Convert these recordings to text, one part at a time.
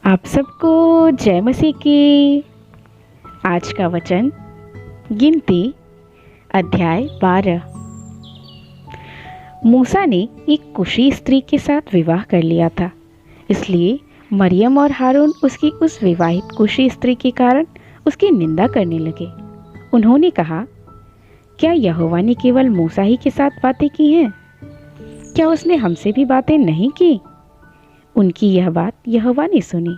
आप सबको जय मसीह की। आज का वचन गिनती अध्याय 12। मूसा ने एक कुशी स्त्री के साथ विवाह कर लिया था, इसलिए मरियम और हारून उसकी उस विवाहित कुशी स्त्री के कारण उसकी निंदा करने लगे। उन्होंने कहा, क्या यहोवा ने केवल मूसा ही के साथ बातें की हैं? क्या उसने हमसे भी बातें नहीं की? उनकी यह बात यहोवा ने सुनी।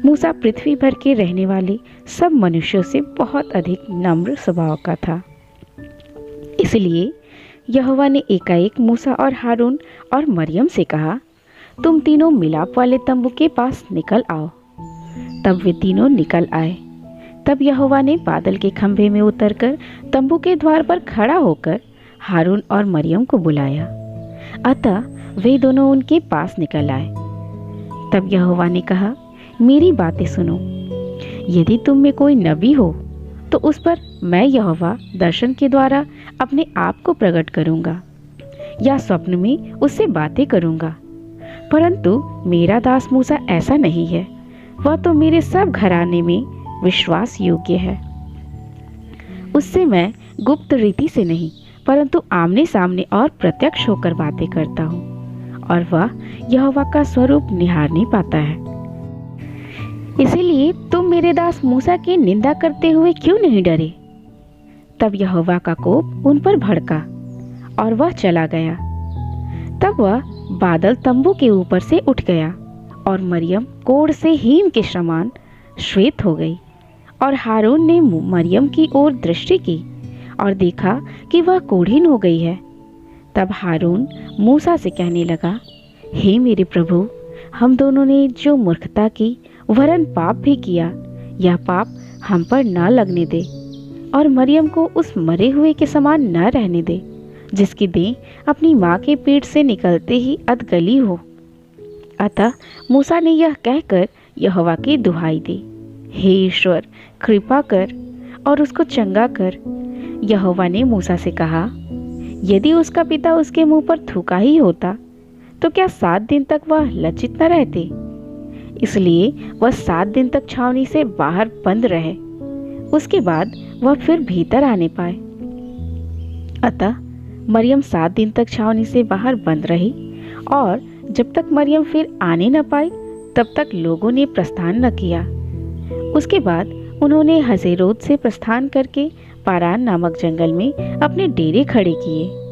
मूसा पृथ्वी भर के रहने वाले सब मनुष्यों से बहुत अधिक नम्र स्वभाव का था। इसलिए यहोवा ने एकाएक मूसा और हारून और मरियम से कहा, तुम तीनों मिलाप वाले तंबू के पास निकल आओ। तब वे तीनों निकल आए। तब यहोवा ने बादल के खंभे में उतरकर तंबू के द्वार पर खड़ा होकर हारून और मरियम को बुलाया। अतः वे दोनों उनके पास निकल आए। तब यहोवा ने कहा, मेरी बातें सुनो। यदि तुम में कोई नबी हो तो उस पर मैं यहोवा दर्शन के द्वारा अपने आप को प्रकट करूंगा या स्वप्न में उससे बातें करूंगा। परंतु मेरा दास मूसा ऐसा नहीं है। वह तो मेरे सब घराने में विश्वास योग्य है। उससे मैं गुप्त रीति से नहीं परंतु आमने सामने और प्रत्यक्ष होकर बातें करता हूँ, और वह यहोवा का स्वरूप निहारने पाता है। इसीलिए तुम मेरे दास मूसा की निंदा करते हुए क्यों नहीं डरे? तब यहोवा का कोप उन पर भड़का और वह चला गया। तब वह बादल तंबू के ऊपर से उठ गया और मरियम कोढ़ से हीम के समान श्वेत हो गई। और हारून ने मरियम की ओर दृष्टि की और देखा कि वह कोढ़ीन हो गई है। तब हारून मूसा से कहने लगा, हे मेरे प्रभु, हम दोनों ने जो मूर्खता की वरन पाप भी किया, यह पाप हम पर न लगने दे और मरियम को उस मरे हुए के समान न रहने दे, जिसकी देह अपनी माँ के पेट से निकलते ही अधगली हो। अतः मूसा ने यह कहकर यहोवा की दुहाई दी, हे ईश्वर, कृपा कर और उसको चंगा कर। यहोवा ने मूसा से कहा, यदि उसका पिता उसके मुंह पर थूका ही होता तो क्या 7 दिन तक वह लज्जित न रहते? इसलिए वह 7 दिन तक छावनी से बाहर बंद रहे, उसके बाद वह फिर भीतर आने पाए। अतः मरियम 7 दिन तक छावनी से बाहर बंद रही, और जब तक मरियम फिर आने न पाई तब तक लोगों ने प्रस्थान न किया। उसके बाद उन्होंने हजेरोत से प्रस्थान करके पारान नामक जंगल में अपने डेरे खड़े किए।